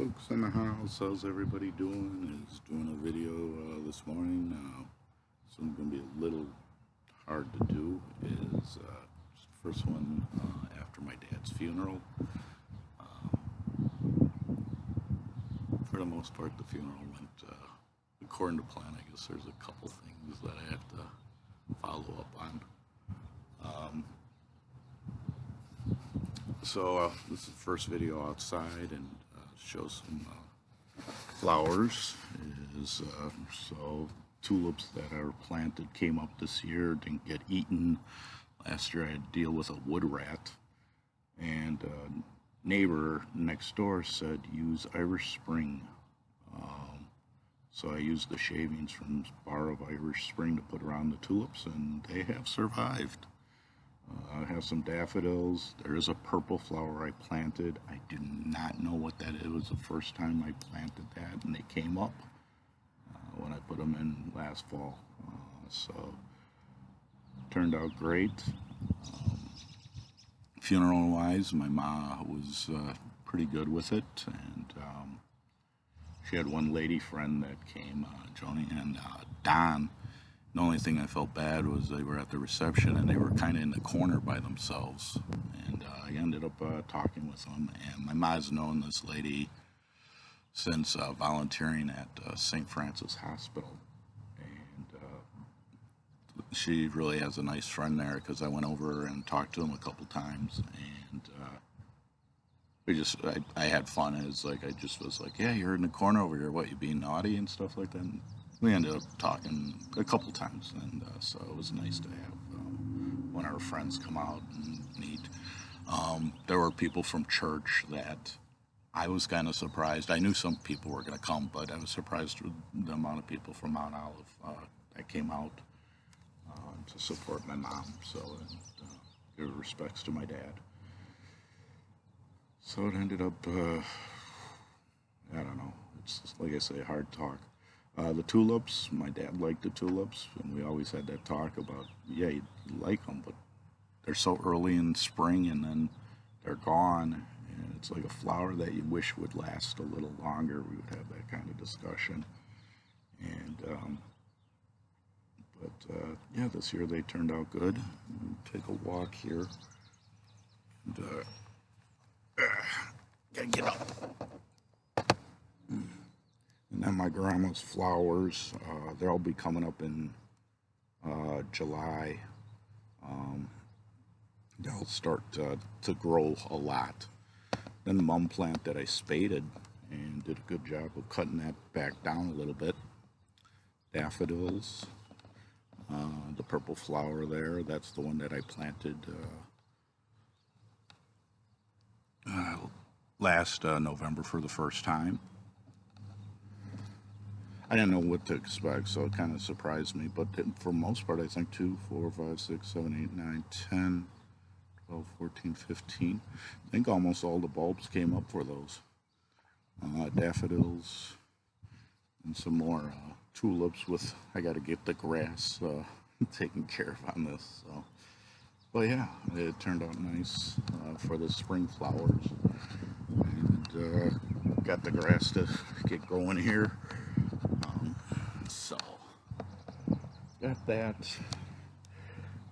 Folks in the house, how's everybody doing? Is doing a video this morning. Something gonna be a little hard to do. Is first one after my dad's funeral. For the most part, the funeral went according to plan. I guess there's a couple things that I have to follow up on. So this is the first video outside and show some flowers. So tulips that are planted came up this year, didn't get eaten. Last year I had to deal with a wood rat, and a neighbor next door said use Irish Spring. So I used the shavings from a bar of Irish Spring to put around the tulips, and they have survived. I have some daffodils. There is a purple flower I planted. I do not know what that is. It was the first time I planted that, and they came up when I put them in last fall. So turned out great. Funeral-wise, my ma was pretty good with it, and she had one lady friend that came, Joni and Don. The only thing I felt bad was they were at the reception and they were kind of in the corner by themselves. And I ended up talking with them. And my mom's known this lady since volunteering at St. Francis Hospital. And she really has a nice friend there because I went over and talked to them a couple times. And I had fun. It's like I just was like, yeah, you're in the corner over here. What, you being naughty and stuff like that? And we ended up talking a couple times, and so it was nice to have one of our friends come out and meet. There were people from church that I was kind of surprised. I knew some people were going to come, but I was surprised with the amount of people from Mount Olive that came out to support my mom, so give respects to my dad. So it ended up, I don't know, it's just, like I say, hard talk. The tulips, my dad liked the tulips, and we always had that talk about, yeah, you like them, but they're so early in spring and then they're gone, and it's like a flower that you wish would last a little longer. We would have that kind of discussion. And, yeah, this year they turned out good. Take a walk here. And, gotta get up. And then my grandma's flowers, they'll be coming up in July. They'll start to grow a lot. Then the mum plant that I spaded and did a good job of cutting that back down a little bit. Daffodils, the purple flower there, that's the one that I planted last November for the first time. I didn't know what to expect, so it kind of surprised me. But for the most part, I think 2, 4, 5, 6, 7, 8, 9, 10, 12, 14, 15. I think almost all the bulbs came up for those. Daffodils and some more tulips with, I got to get the grass taken care of on this. So, but yeah, it turned out nice for the spring flowers. And got the grass to get going here. So, got that.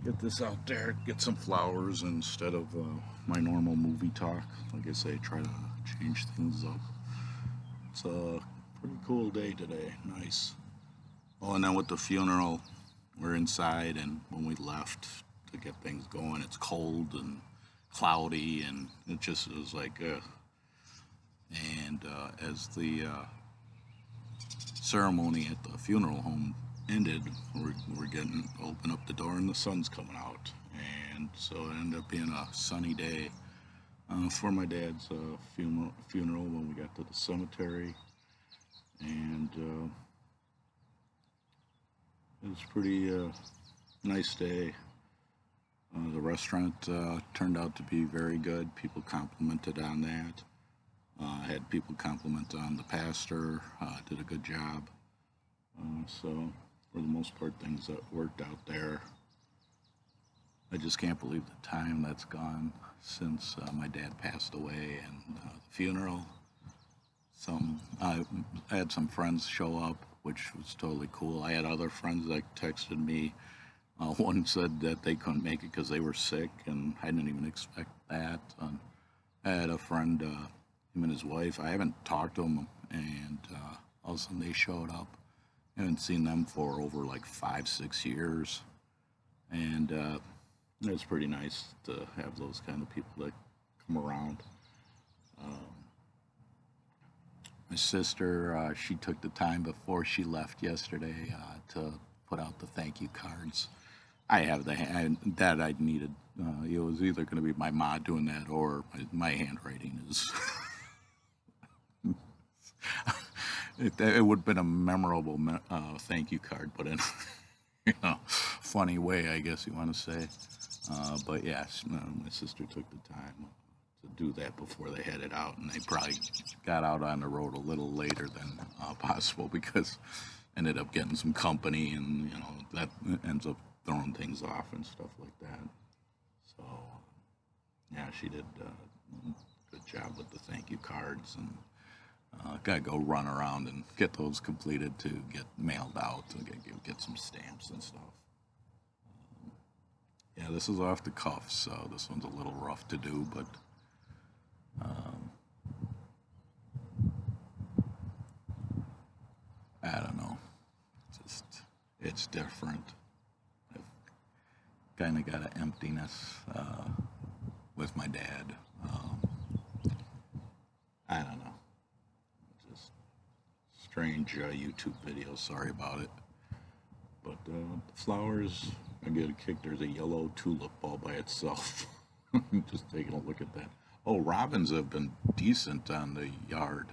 Get this out there, get some flowers instead of my normal movie talk. Like I say, try to change things up. It's a pretty cool day today, nice. Oh, and then with the funeral, we're inside, and when we left to get things going, it's cold and cloudy, and it just was like, and as the ceremony at the funeral home ended, we're getting open up the door and the sun's coming out, and so it ended up being a sunny day for my dad's funeral when we got to the cemetery, and it was pretty nice day. The restaurant turned out to be very good. People complimented on that. I had people compliment on the pastor, did a good job. So, for the most part, things that worked out there. I just can't believe the time that's gone since my dad passed away and the funeral. I had some friends show up, which was totally cool. I had other friends that texted me. One said that they couldn't make it because they were sick, and I didn't even expect that. I had a friend, him and his wife. I haven't talked to them, and all of a sudden they showed up. I haven't seen them for over like 5, 6 years, and it's pretty nice to have those kind of people that come around. My sister, she took the time before she left yesterday to put out the thank you cards. I have that I needed. It was either going to be my ma doing that or my handwriting is. It would have been a memorable thank you card, but in funny way, I guess you want to say. But yes, my sister took the time to do that before they headed out, and they probably got out on the road a little later than possible because ended up getting some company, and that ends up throwing things off and stuff like that. So yeah, she did a good job with the thank you cards, and gotta go run around and get those completed to get mailed out and get some stamps and stuff. Yeah, this is off the cuff, so this one's a little rough to do, but I don't know. It's different. I've kind of got an emptiness with my dad. I don't know. Just strange YouTube videos. Sorry about it. But the flowers, I get a kick. There's a yellow tulip all by itself. Just taking a look at that. Oh, robins have been decent on the yard.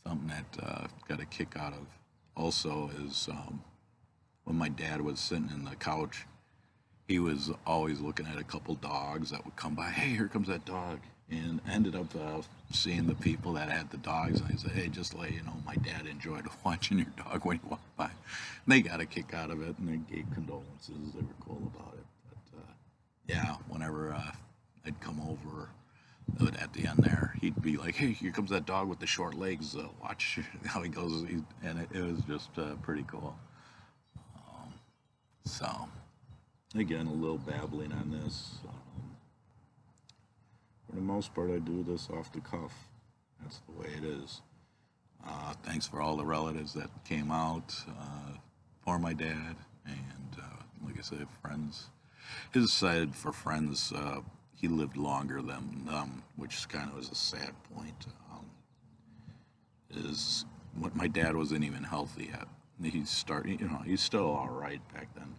Something that got a kick out of also is when my dad was sitting in the couch, he was always looking at a couple dogs that would come by. Hey, here comes that dog. And ended up seeing the people that had the dogs, and I said, hey, just let you know, my dad enjoyed watching your dog when he walked by. And they got a kick out of it, and they gave condolences. They were cool about it. But yeah, whenever I'd come over, at the end there, he'd be like, hey, here comes that dog with the short legs. Watch how he goes. And it was just pretty cool. So, again, a little babbling on this. For the most part, I do this off the cuff. That's the way it is. Thanks for all the relatives that came out for my dad. And like I said, friends. His side for friends, he lived longer than them, which kind of was a sad point. Is what my dad wasn't even healthy yet. He's still all right back then.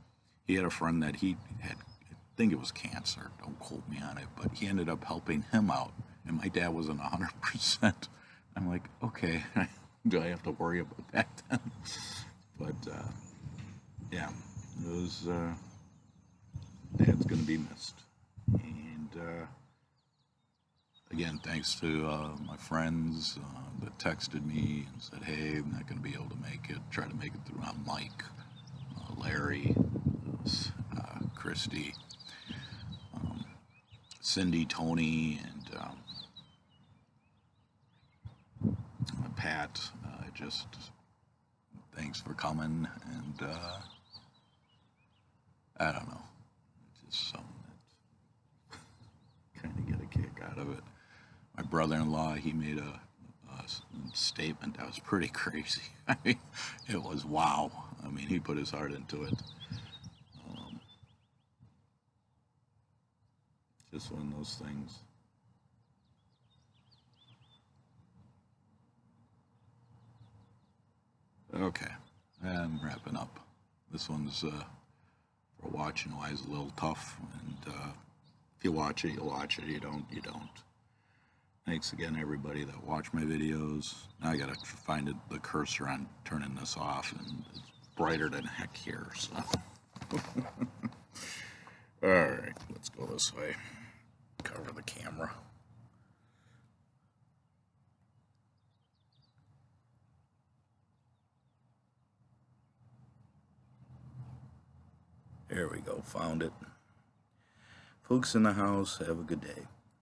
He had a friend that he had, I think it was cancer, don't quote me on it, but he ended up helping him out, and my dad wasn't 100%. I'm like, okay, do I have to worry about that then? But yeah, it was, Dad's gonna be missed. And again, thanks to my friends that texted me and said, hey, I'm not going to be able to make it. Try to make it through. Mike, Larry, Christy, Cindy, Tony, and Pat. Just thanks for coming. And I don't know. It's just something that kind of get a kick out of it. My brother-in-law, he made a statement that was pretty crazy. I mean, it was wow. I mean, he put his heart into it. Just one of those things. Okay, I'm wrapping up. This one's for watching wise a little tough, and if you watch it, you watch it. You don't, you don't. Thanks again, everybody that watched my videos. Now I gotta find the cursor on turning this off, and it's brighter than heck here, so. Alright, let's go this way. Cover the camera. There we go, found it. Fuchs in the house, have a good day.